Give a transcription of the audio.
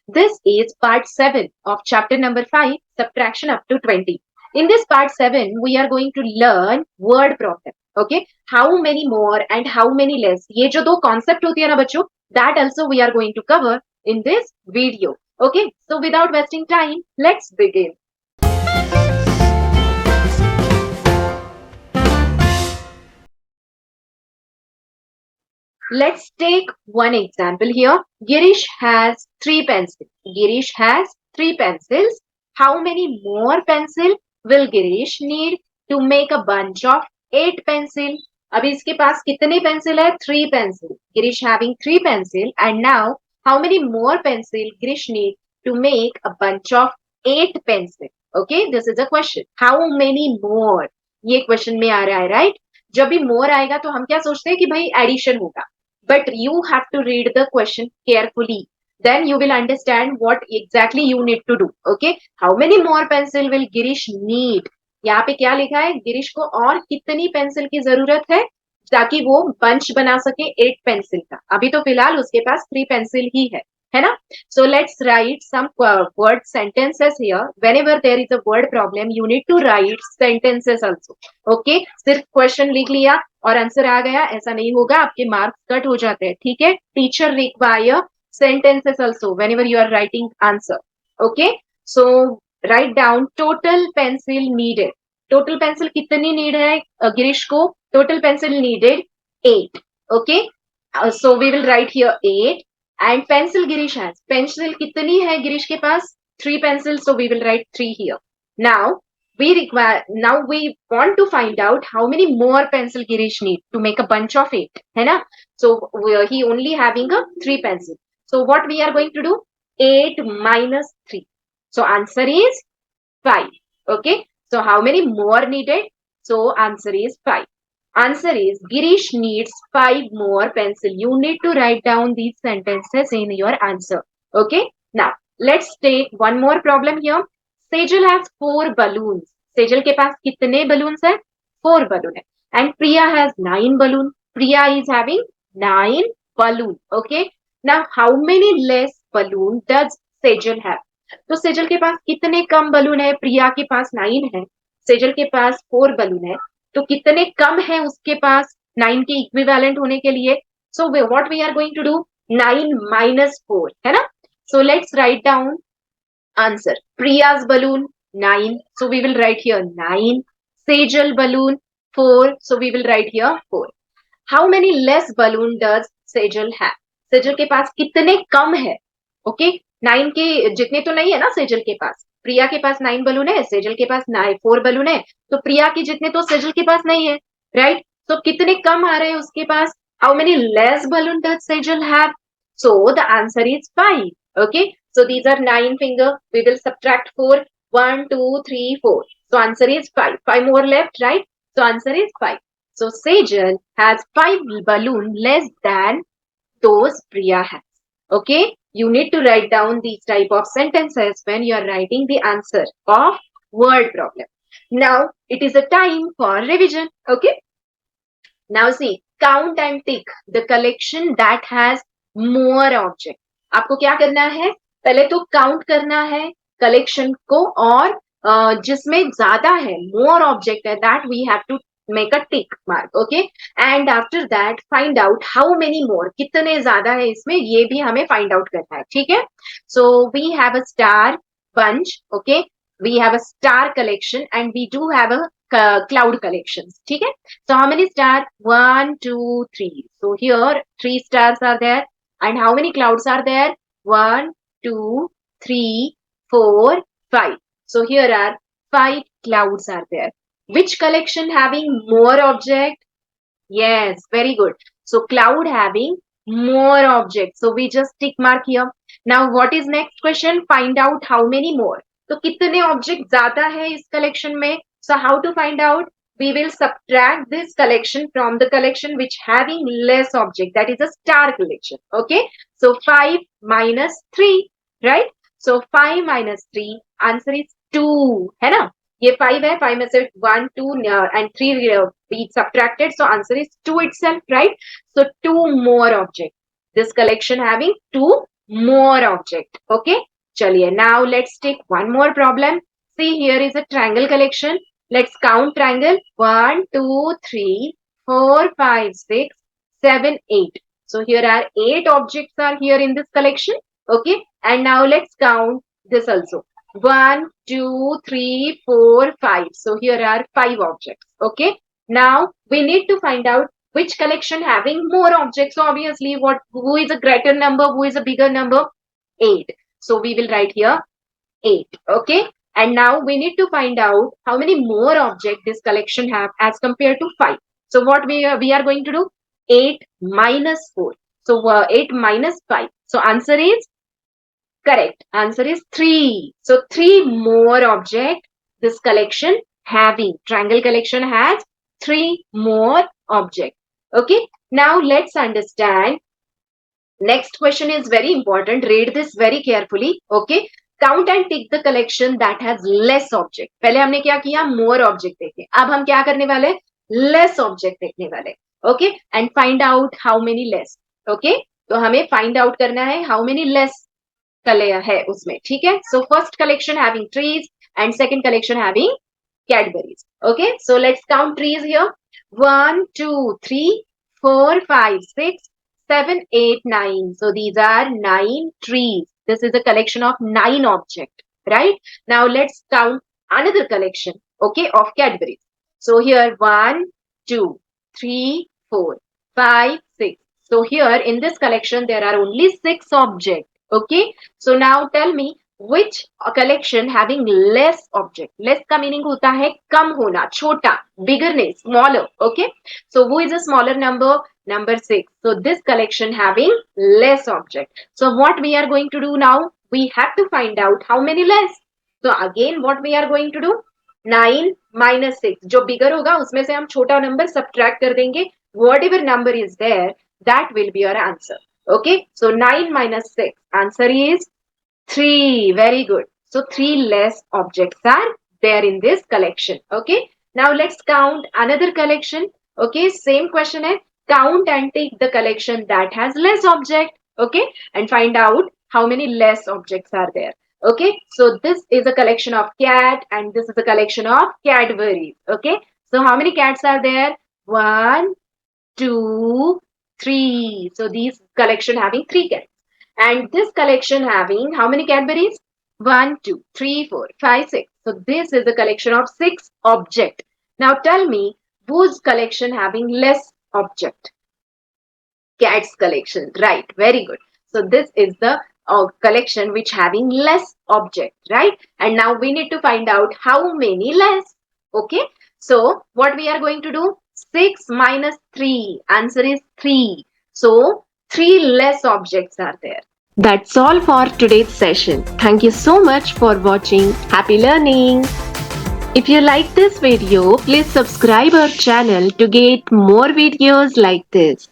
This is part 7 of chapter number 5, subtraction up to 20. In this part 7, we are going to learn word problem. Okay, how many more and how many less. ये जो दो concept होती है ना बच्चों, that also we are going to cover in this video. Okay, so without wasting time, let's begin. Let's take one example here. Girish has 3 pencils. Girish has 3 pencils. How many more pencil will Girish need to make a bunch of 8 pencil? अभी इसके पास कितने pencil है? 3 pencil. Girish having 3 pencil, and now how many more pencil Girish need to make a bunch of 8 pencil? Okay, this is a question. How many more? ये question में आ रहा है, right? जब भी मोर आएगा तो हम क्या सोचते हैं कि भाई एडिशन होगा. But you have to read the question carefully. Then you will understand what exactly you need to do. Okay, how many more pencil will Girish need? यहाँ पे क्या लिखा है? गिरीश को और कितनी पेंसिल की जरूरत है ताकि वो बंच बना सके 8 पेंसिल का. अभी तो फिलहाल उसके पास 3 पेंसिल ही है ना? So let's write some word sentences here. Whenever there is a word problem, you need to write sentences also. Okay, सिर्फ क्वेश्चन लिख लिया और आंसर आ गया, ऐसा नहीं होगा, आपके मार्क्स कट हो जाते हैं. ठीक है, teacher require sentences also whenever you are writing answer. Okay, so write down total pencil needed. Total pencil कितनी नीड है गिरीश को? Total pencil needed 8. Okay, so we will write here 8. And pencil Girish has. Pencil कितनी है गिरीश के पास? 3 pencils, so we will write 3 here. Now we want to find out how many more pencil Girish need to make a bunch of 8, है ना? So he only having a 3 pencil. So what we are going to do? 8 minus 3. So answer is 5. Okay, so how many more needed? So answer is 5. Answer is Girish needs 5 more pencil. You need to write down these sentences in your answer. Okay, now let's take one more problem here. Sejal has 4 balloons. Sejal के पास कितने balloons है? 4 balloon है. And Priya has 9 balloon. Priya is having 9 balloon. Okay, now how many less balloon does Sejal have? तो सेजल के पास कितने कम balloon है? प्रिया के पास 9 है, सेजल के पास 4 बलून है, तो कितने कम है उसके पास 9 के इक्विवेलेंट होने के लिए? So what we are going to do? 9 minus 4, है ना? So let's write down answer. Priya's balloon 9, so we will write here 9. Sejal balloon 4, so we will write here 4. How many less balloon does Sejal have? Sejal के पास कितने कम है? Okay, 9 के जितने तो नहीं है ना सेजल के पास. प्रिया के पास 9 बलून है, सेजल के पास 4 बलून है, तो प्रिया के जितने तो सेजल के पास नहीं है, राइट? तो कितने कम आ रहे हैं उसके पास? How many less balloon does Sejal have? So the answer is 5. Okay, so these are 9 finger. We will subtract 4. 1 2 3 4. So answer is 5. 5 more left, right? So answer is 5. So Sejal has 5 balloon less than those Priya has. Okay, you need to write down these type of sentences when you are writing the answer of word problem. Now it is a time for revision. Okay, now see, count and tick the collection that has more object. आपको क्या करना है? पहले तो count करना है collection को, और जिसमें ज्यादा है, more object है, that we have to make a tick mark. Okay, and after that find out how many more, कितने ज्यादा है इसमें, ये भी हमें find out करना है. ठीक है, so we have a star bunch. Okay, we have a star collection and we do have a cloud collections. ठीक है, so how many star? 1 2 3. So here 3 stars are there, and how many clouds are there? 1 2 3 4 5. So here are 5 clouds are there. Which collection having more object? Yes, very good. So cloud having more object. So we just tick mark here. Now what is next question? Find out how many more. तो कितने object ज्यादा है इस collection में? So how to find out? We will subtract this collection from the collection which having less object. That is a star collection. Okay. So 5 minus 3, right? So 5 minus 3, answer is 2, है ना? ये 5 है, 5 में से 1 2 and 3 we subtracted, so answer is 2 itself, right? So 2 more object. This collection having 2 more object. Okay. Chaliye, now let's take one more problem. See, here is a triangle collection. Let's count triangle. 1, 2, 3, 4, 5, 6, 7, 8. So here are 8 objects are here in this collection. Okay. And now let's count this also. 1, 2, 3, 4, 5. So here are 5 objects. Okay. Now we need to find out which collection having more objects. So obviously who is a greater number, who is a bigger number? 8. So we will write here 8. Okay. And now we need to find out how many more objects this collection have as compared to 5. So what we are going to do? 8 minus 4. So 8 minus 5. So answer is correct. Answer is 3. So 3 more object this collection having. Triangle collection has 3 more objects. Okay. Now let's understand. Next question is very important. Read this very carefully. Okay. Count and tick the collection that has less object. पहले हमने क्या किया? More object देखे. अब हम क्या करने वाले? Less object देखने वाले. Okay. And find out how many less. Okay. तो हमें find out करना है how many less है उसमें. ठीक है. So first collection having trees and second collection having Cadbury's. Okay. So let's count trees here. 1, 2, 3, 4, 5, 6, 7, 8, 9. So these are 9 trees. This is a collection of 9 objects, right? Now let's count another collection, okay, of Cadbury's. So here 1, 2, 3, 4, 5, 6. So here in this collection there are only 6 objects, okay? So now tell me which collection having less object. Less का meaning होता है कम होना, छोटा, bigger नहीं, smaller, okay? So who is a smaller number? Number 6. So this collection having less object. So what we are going to do now? We have to find out how many less. So again what we are going to do? 9 minus 6. जो bigger होगा उसमें से हम छोटा number subtract कर देंगे. Whatever number is there, that will be your answer. Okay. So 9 minus 6. Answer is 3. Very good. So 3 less objects are there in this collection. Okay. Now let's count another collection. Okay. Same question hai. Count and take the collection that has less object. Okay. And find out how many less objects are there. Okay. So this is a collection of cat and this is a collection of Cadbury. Okay. So how many cats are there? 1, 2, 3. So these collection having 3 cats. And this collection having how many Cadburys? 1, 2, 3, 4, 5, 6. So this is a collection of 6 objects. Now tell me whose collection having less object? Cat's collection. Right. Very good. So this is the collection which having less object. Right. And now we need to find out how many less. Okay. So what we are going to do? 6 minus 3. Answer is 3. So 3 less objects are there. That's all for today's session. Thank you so much for watching. Happy learning! If you like this video, please subscribe our channel to get more videos like this.